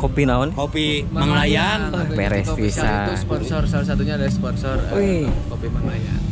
Kopi naon? Kopi Manglayan. Beres bisa. Itu sponsor, salah satunya ada sponsor Kopi Manglayan.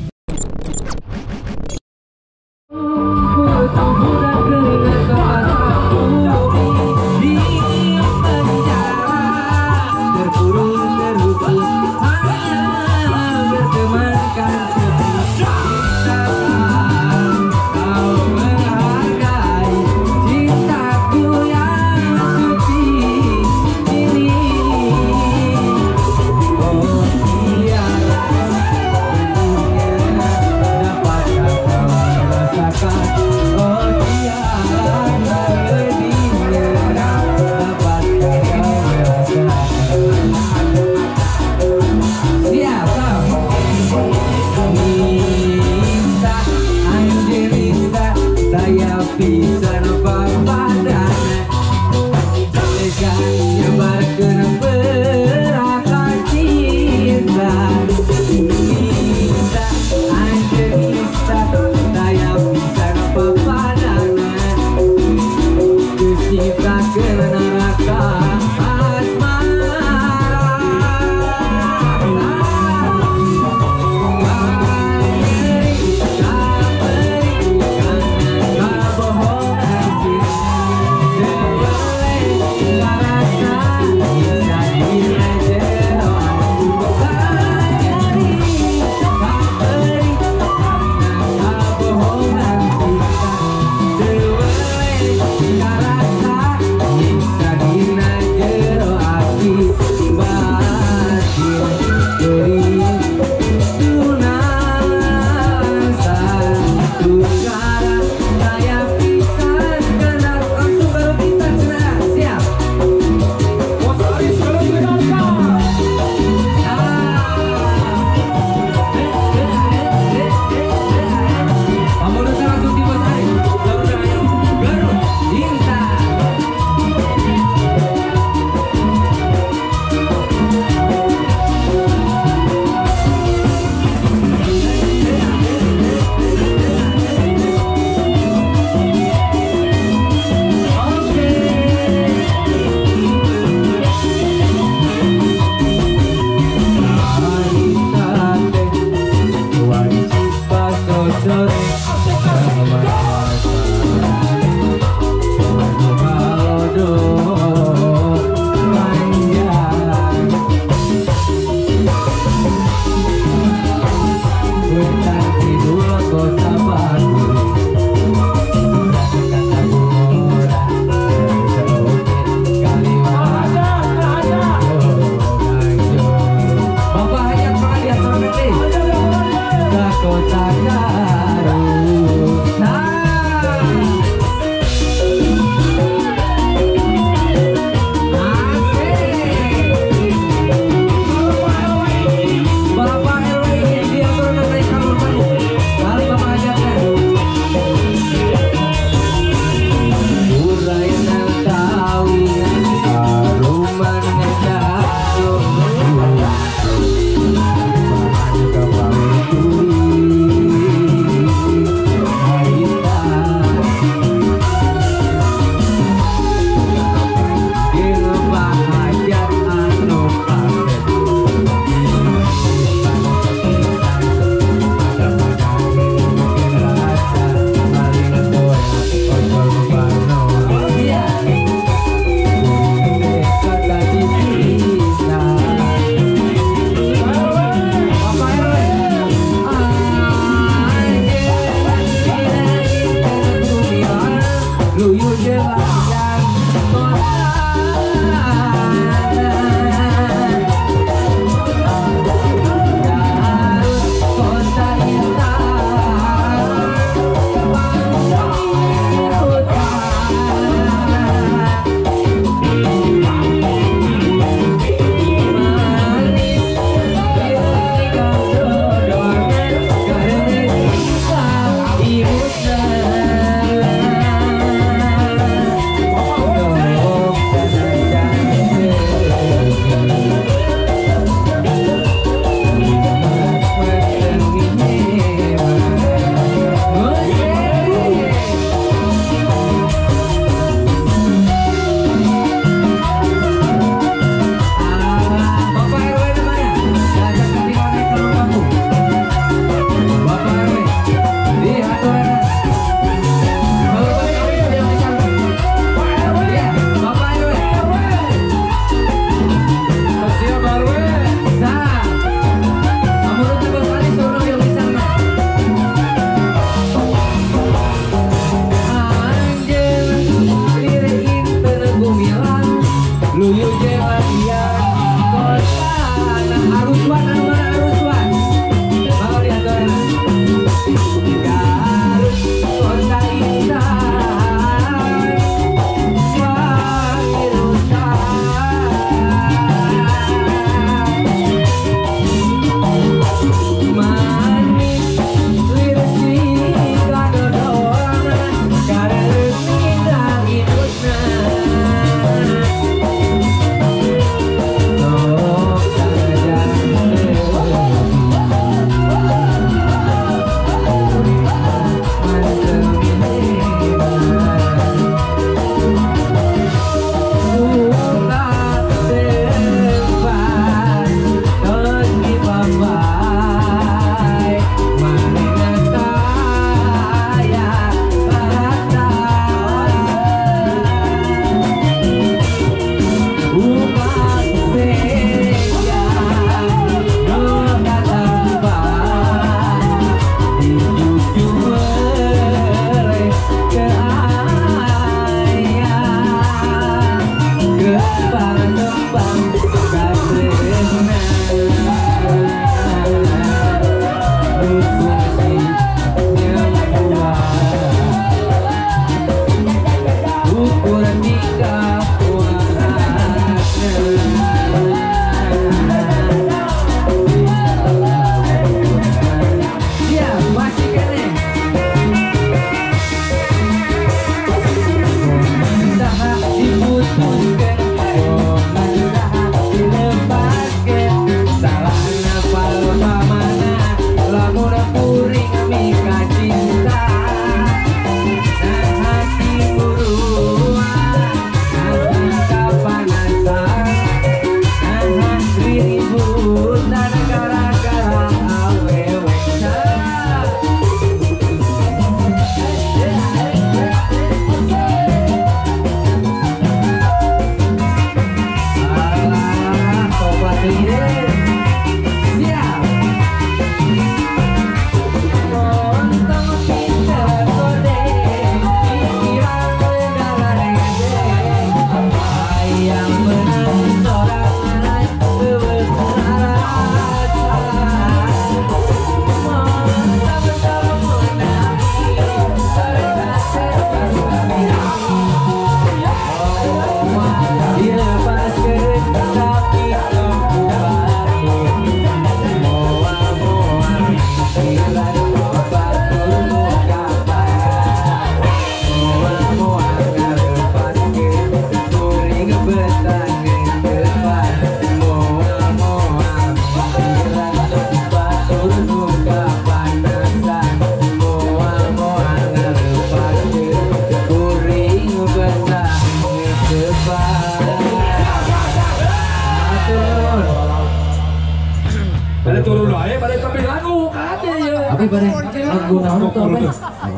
Abi pada lagu naon tuh apa?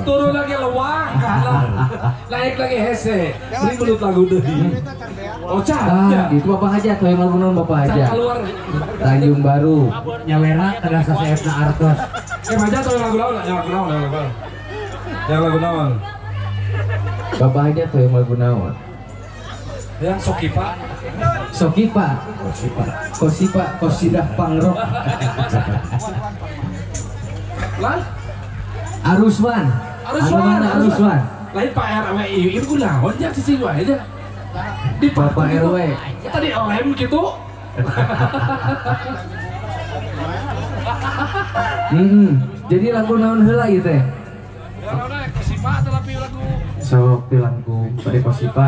Turun lagi lewang, naik lagi hese. 1 menit lagu deui. Oh Ah, itu bapak aja tuh yang lagu naon bapak aja. keluar. Tanjung Baru. Nyawera kada saseepna artos. Baca tuh yang lagu naon, yang lagu naon, yang lagu naon. Bapak aja tuh yang lagu naon. Yang Sokipa. Sokipa. Kosipa, Kosidah Pangrok. Lah, Aruswan. Aruswan. lain Pak RW ieu kunaon nya cicing wae aja. Di Bapak RW. Tadi OM gitu. Jadi lagu naon heula ieu teh? Ya udah Kosipa tapi lagu Sok di lagu pada Kosipa.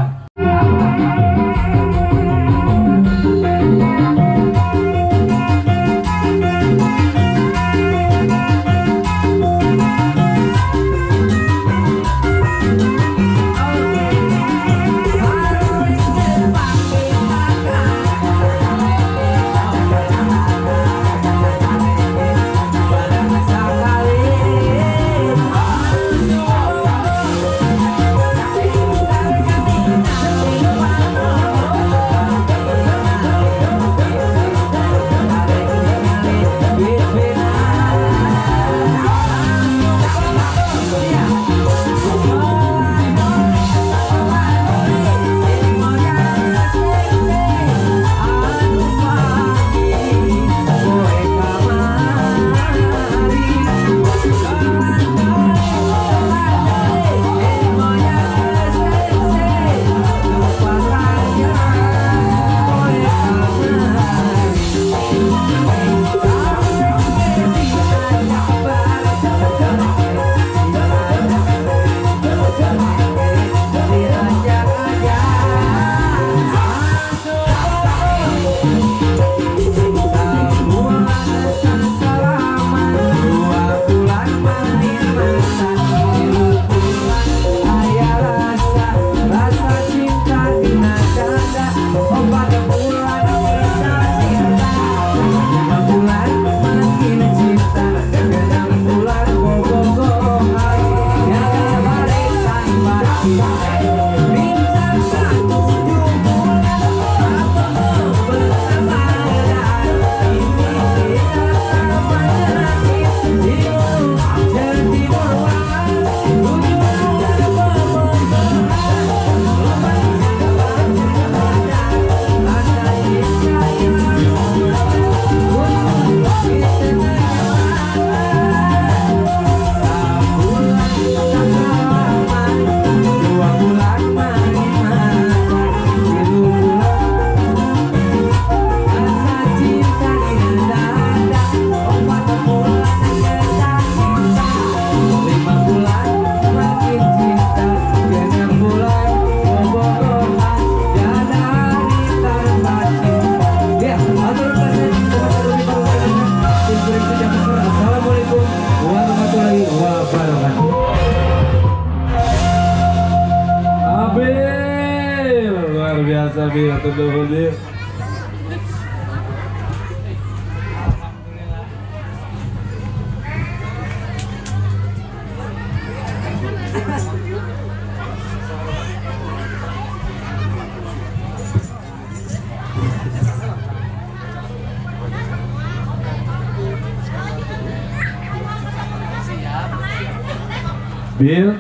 Bil,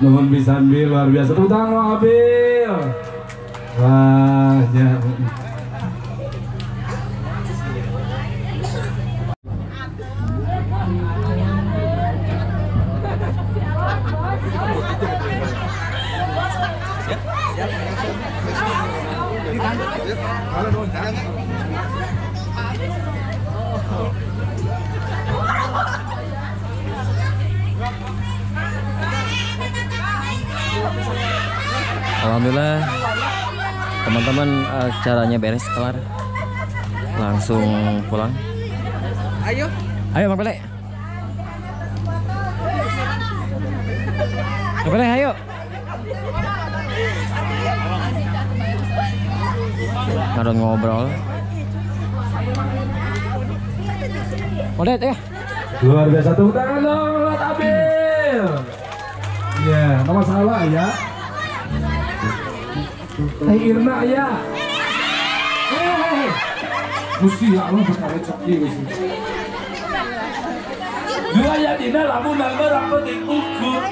nuhun pisan Bil, luar biasa. Tepuk tangan lo Abil. Wah, ya. Alhamdulillah teman-teman, acaranya beres kelar, langsung pulang. Ayo Bang Pele, ayo. Ngadon ngobrol. Odet ya. Luar biasa, tepuk tangan dong buat Abil. Iya, nama salah ya. Teh Irna ya. Mesti ya lu berkali coki mesti. Dua ya dina lamun nambah rambut diukur.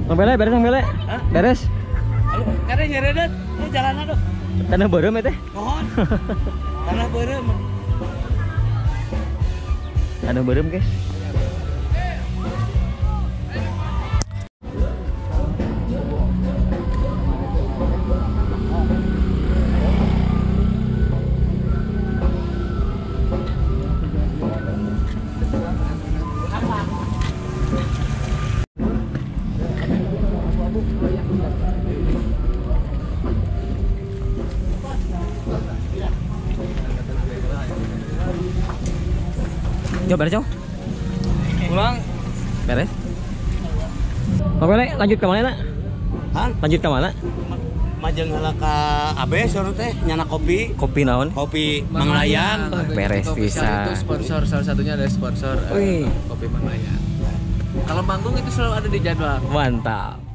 Bang Bele, beres Bang Bele? Beres? Karena nyeredet, lu jalan aduh. Tanah berem ya teh? Mohon. Tanah berem. Tanah berem guys. Coba beres, Cong. Pulang. Beres. Bang Bele, lanjut ke mana? Han, Lanjut ke mana? majeng heula ka Abe sono teh nyana kopi. Kopi naon? Kopi Mang Layan. Beres bisa. Itu sponsor, salah satunya ada sponsor Wih. kopi Mang Layan. Kalau manggung itu selalu ada di jadwal. Mantap.